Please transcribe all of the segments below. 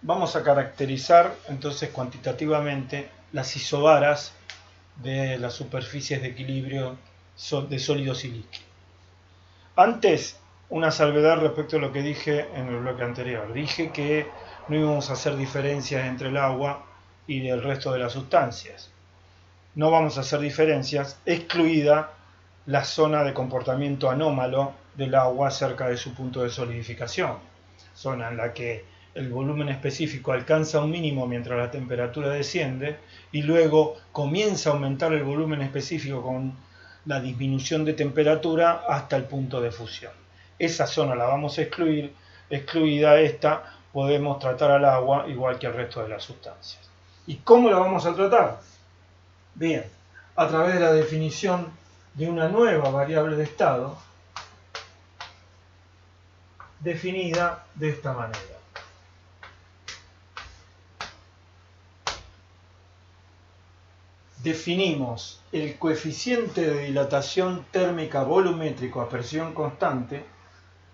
vamos a caracterizar entonces cuantitativamente las isobaras de las superficies de equilibrio de sólidos y líquidos. Antes, una salvedad respecto a lo que dije en el bloque anterior. Dije que no íbamos a hacer diferencias entre el agua y el resto de las sustancias. No vamos a hacer diferencias, excluida la zona de comportamiento anómalo del agua cerca de su punto de solidificación, zona en la que el volumen específico alcanza un mínimo mientras la temperatura desciende y luego comienza a aumentar el volumen específico con la disminución de temperatura hasta el punto de fusión. Esa zona la vamos a excluir, excluida esta podemos tratar al agua igual que al resto de las sustancias. ¿Y cómo la vamos a tratar? Bien, a través de la definición de una nueva variable de estado definida de esta manera. Definimos el coeficiente de dilatación térmica volumétrico a presión constante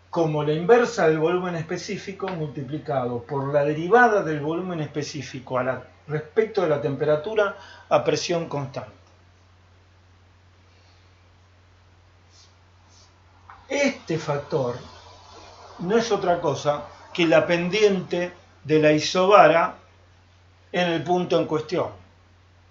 como la inversa del volumen específico multiplicado por la derivada del volumen específico respecto de la temperatura a presión constante. Este factor no es otra cosa que la pendiente de la isobara en el punto en cuestión.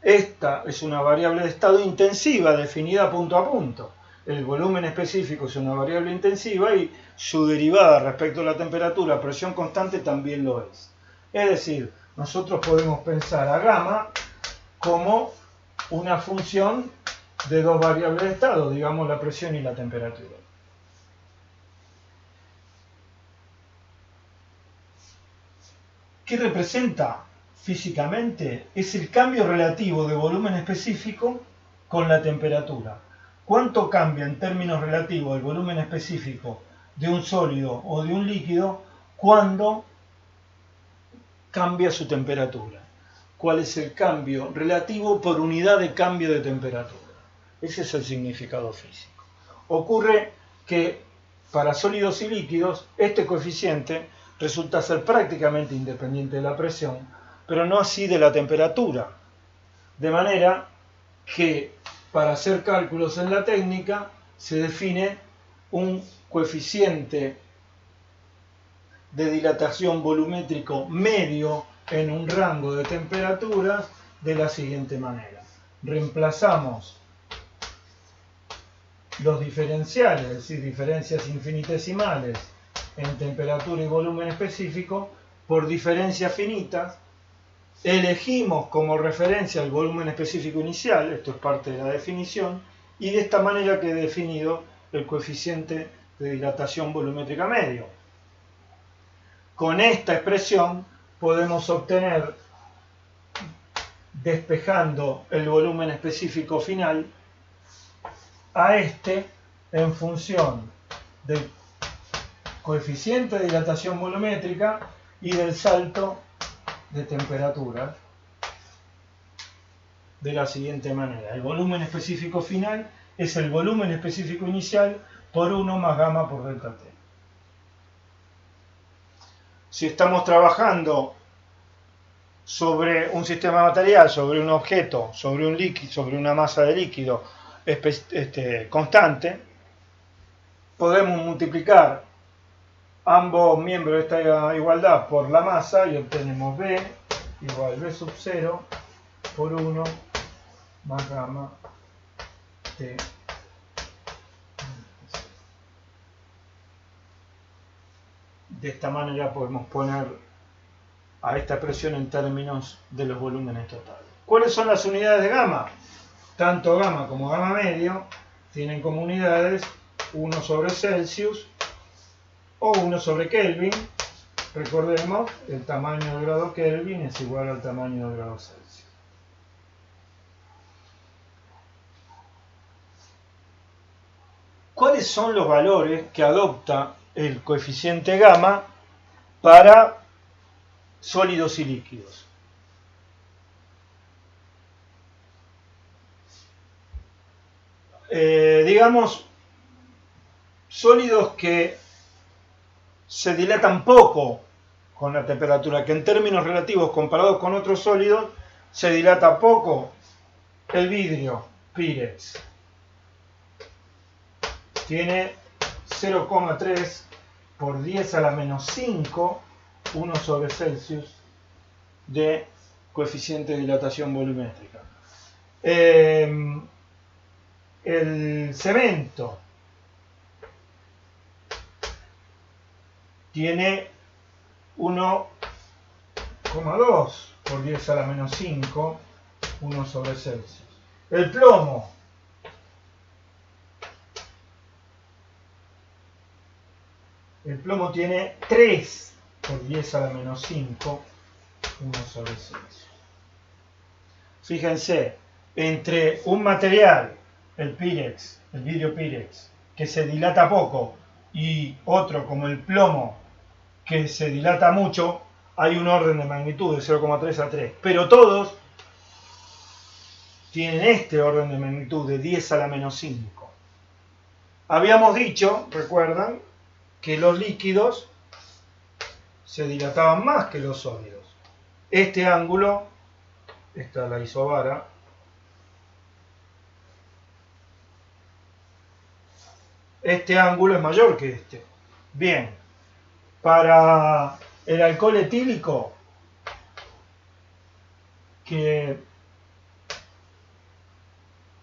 Esta es una variable de estado intensiva definida punto a punto. El volumen específico es una variable intensiva y su derivada respecto a la temperatura a presión constante también lo es. Es decir, nosotros podemos pensar a gamma como una función de dos variables de estado, digamos la presión y la temperatura. ¿Qué representa físicamente? Es el cambio relativo de volumen específico con la temperatura. ¿Cuánto cambia en términos relativos el volumen específico de un sólido o de un líquido cuando cambia su temperatura? ¿Cuál es el cambio relativo por unidad de cambio de temperatura? Ese es el significado físico. Ocurre que para sólidos y líquidos este coeficiente resulta ser prácticamente independiente de la presión, pero no así de la temperatura. De manera que para hacer cálculos en la técnica se define un coeficiente de dilatación volumétrico medio en un rango de temperaturas de la siguiente manera. Reemplazamos los diferenciales, es decir, diferencias infinitesimales en temperatura y volumen específico por diferencias finitas. Elegimos como referencia el volumen específico inicial, esto es parte de la definición, y de esta manera queda definido el coeficiente de dilatación volumétrica medio. Con esta expresión podemos obtener, despejando el volumen específico final, a este en función del coeficiente de dilatación volumétrica y del salto de temperatura de la siguiente manera. El volumen específico final es el volumen específico inicial por 1 más gamma por delta T. Si estamos trabajando sobre un sistema material, sobre un objeto, sobre un líquido, sobre una masa de líquido constante, podemos multiplicar ambos miembros de esta igualdad por la masa y obtenemos B igual B sub 0 por 1 más gamma T. De esta manera podemos poner a esta expresión en términos de los volúmenes totales. ¿Cuáles son las unidades de gamma? Tanto gamma como gamma medio tienen como unidades 1 sobre Celsius o 1 sobre Kelvin. Recordemos, el tamaño del grado Kelvin es igual al tamaño del grado Celsius. ¿Cuáles son los valores que adopta el coeficiente gamma para sólidos y líquidos? Digamos, sólidos que se dilatan poco con la temperatura, que en términos relativos comparados con otros sólidos se dilata poco. El vidrio Pyrex tiene 0,3 por 10 a la menos 5, 1 sobre Celsius, de coeficiente de dilatación volumétrica. El cemento tiene 1,2 por 10 a la menos 5, 1 sobre Celsius. El plomo tiene 3 por 10 a la menos 5, 1 sobre Celsius. Fíjense, entre un material, el Pyrex, el vidrio Pyrex, que se dilata poco, y otro como el plomo, que se dilata mucho, hay un orden de magnitud de 0,3 a 3. Pero todos tienen este orden de magnitud de 10 a la menos 5. Habíamos dicho, recuerdan, que los líquidos se dilataban más que los sólidos. Este ángulo, esta es la isobara, este ángulo es mayor que este. Bien, para el alcohol etílico, que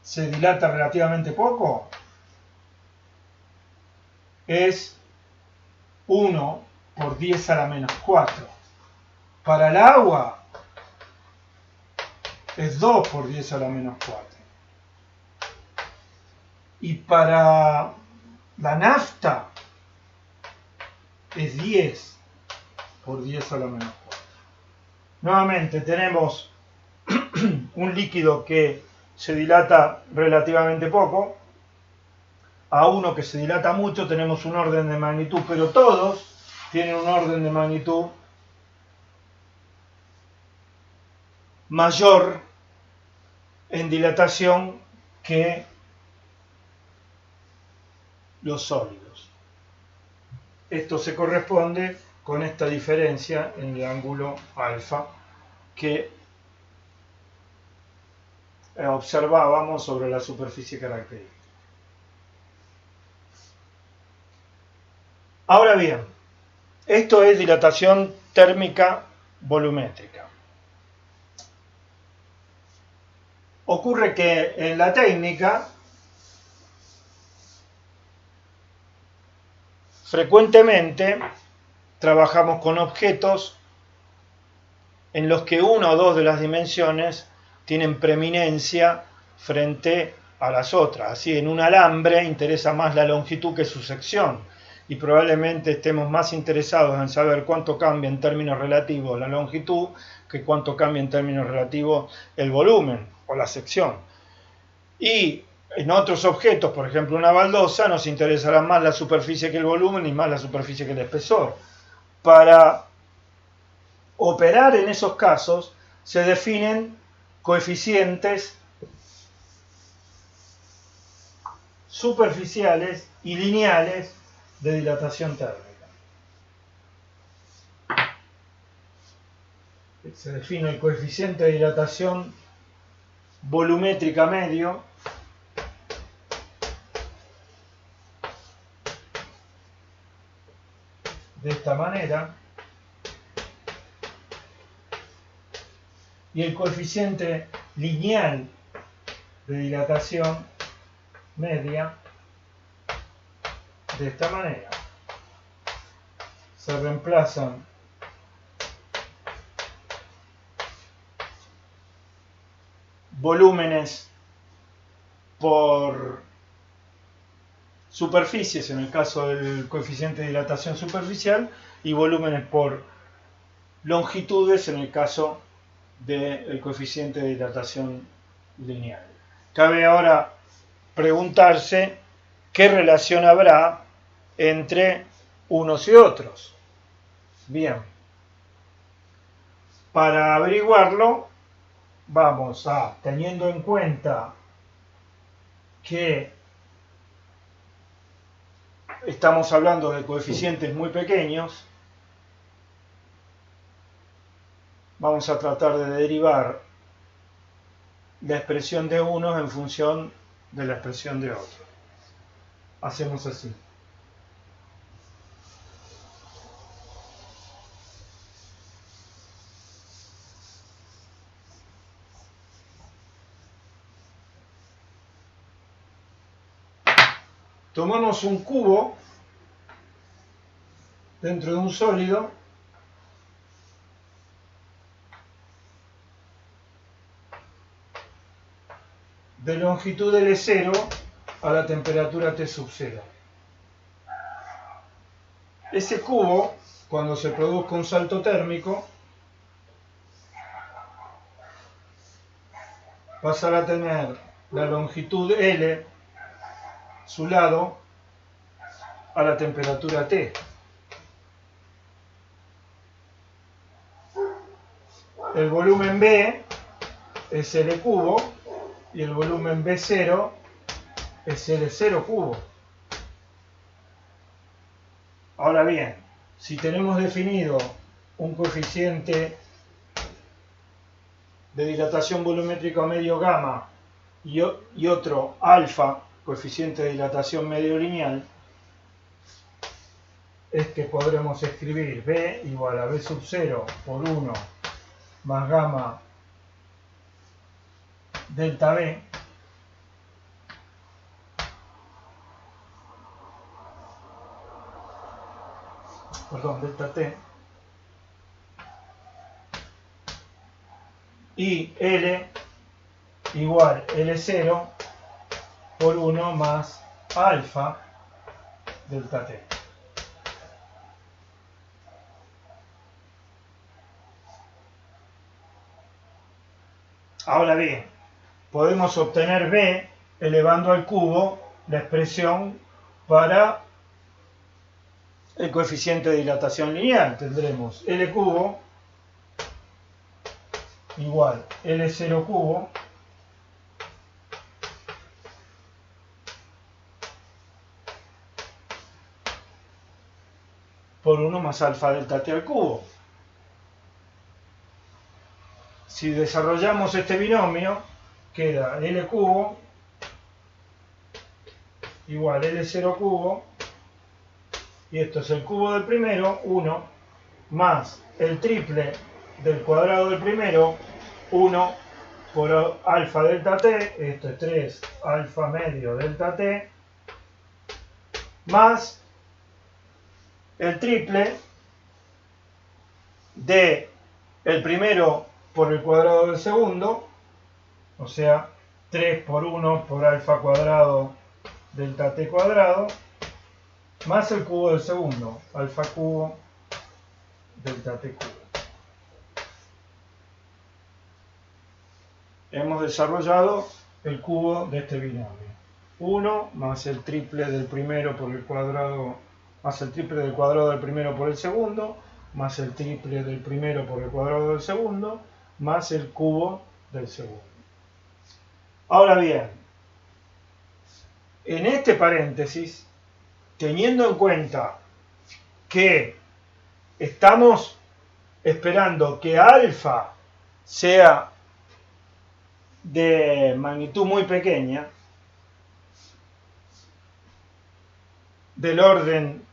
se dilata relativamente poco, es 1 por 10 a la menos 4. Para el agua es 2 por 10 a la menos 4. Y para la nafta es 10 por 10 a la menos 4. Nuevamente tenemos un líquido que se dilata relativamente poco, a uno que se dilata mucho. Tenemos un orden de magnitud, pero todos tienen un orden de magnitud mayor en dilatación que los sólidos. Esto se corresponde con esta diferencia en el ángulo alfa que observábamos sobre la superficie característica. Ahora bien, esto es dilatación térmica volumétrica. Ocurre que en la técnica frecuentemente trabajamos con objetos en los que una o dos de las dimensiones tienen preeminencia frente a las otras. Así, en un alambre interesa más la longitud que su sección, y probablemente estemos más interesados en saber cuánto cambia en términos relativos la longitud que cuánto cambia en términos relativos el volumen o la sección. Y en otros objetos, por ejemplo una baldosa, nos interesará más la superficie que el volumen y más la superficie que el espesor. Para operar en esos casos se definen coeficientes superficiales y lineales de dilatación térmica. Se define el coeficiente de dilatación volumétrica medio de esta manera, y el coeficiente lineal de dilatación media de esta manera. Se reemplazan volúmenes por superficies en el caso del coeficiente de dilatación superficial y volúmenes por longitudes en el caso del coeficiente de dilatación lineal. Cabe ahora preguntarse qué relación habrá entre unos y otros. Bien, para averiguarlo vamos a, teniendo en cuenta que estamos hablando de coeficientes muy pequeños, vamos a tratar de derivar la expresión de unos en función de la expresión de otros. Hacemos así. Tomamos un cubo dentro de un sólido de longitud L0 a la temperatura T sub 0. Ese cubo, cuando se produzca un salto térmico, pasará a tener la longitud L, su lado, a la temperatura T. El volumen B es L cubo y el volumen B0 es L0 cubo. Ahora bien, si tenemos definido un coeficiente de dilatación volumétrica medio gamma y otro alfa, coeficiente de dilatación medio lineal, es que podremos escribir B igual a B sub 0 por 1 más gamma delta B delta T, y L igual L0 por 1 más alfa delta T. Ahora bien, podemos obtener B elevando al cubo la expresión para el coeficiente de dilatación lineal. Tendremos L cubo igual L0 cubo por 1 más alfa delta T al cubo. Si desarrollamos este binomio, queda L cubo igual L0 cubo, y esto es el cubo del primero, 1, más el triple del cuadrado del primero, 1 por alfa delta T, esto es 3 alfa medio delta T, más el triple de el primero por el cuadrado del segundo, o sea, 3 por 1 por alfa cuadrado delta T cuadrado, más el cubo del segundo, alfa cubo delta T cubo. Hemos desarrollado el cubo de este binomio. 1 más el triple del primero por el cuadrado, más el triple del cuadrado del primero por el segundo, más el triple del primero por el cuadrado del segundo, más el cubo del segundo. Ahora bien, en este paréntesis, teniendo en cuenta que estamos esperando que alfa sea de magnitud muy pequeña, del orden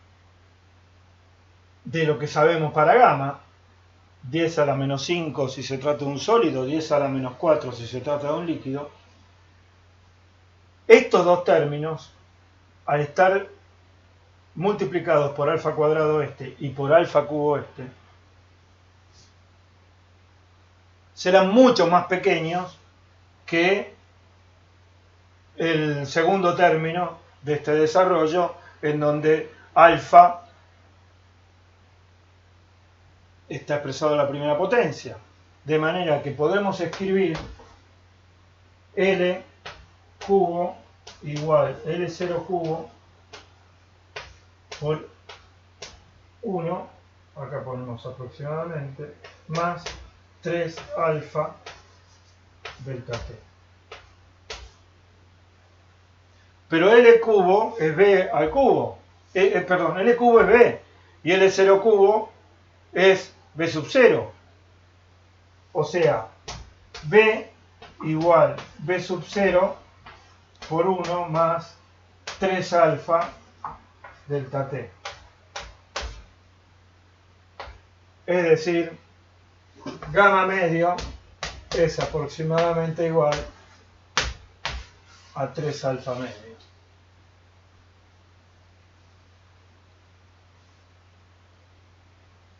de lo que sabemos para gamma, 10 a la menos 5 si se trata de un sólido, 10 a la menos 4 si se trata de un líquido, estos dos términos, al estar multiplicados por alfa cuadrado este y por alfa cubo este, serán mucho más pequeños que el segundo término de este desarrollo, en donde alfa está expresado en la primera potencia. De manera que podemos escribir L cubo igual L0 cubo por 1, acá ponemos aproximadamente, más 3 alfa delta T. Pero L cubo es B al cubo, perdón, L cubo es B y L0 cubo es B sub 0. O sea, B igual B sub 0 por 1 más 3 alfa delta T. Es decir, gamma medio es aproximadamente igual a 3 alfa medio.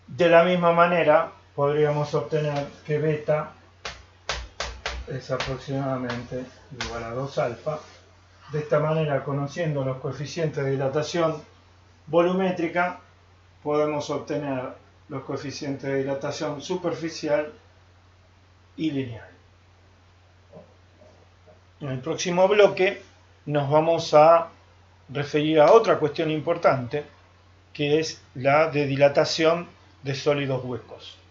De la misma manera, podríamos obtener que beta es aproximadamente igual a 2 alfa. De esta manera, conociendo los coeficientes de dilatación volumétrica, podemos obtener los coeficientes de dilatación superficial y lineal. En el próximo bloque nos vamos a referir a otra cuestión importante, que es la de dilatación de sólidos huecos.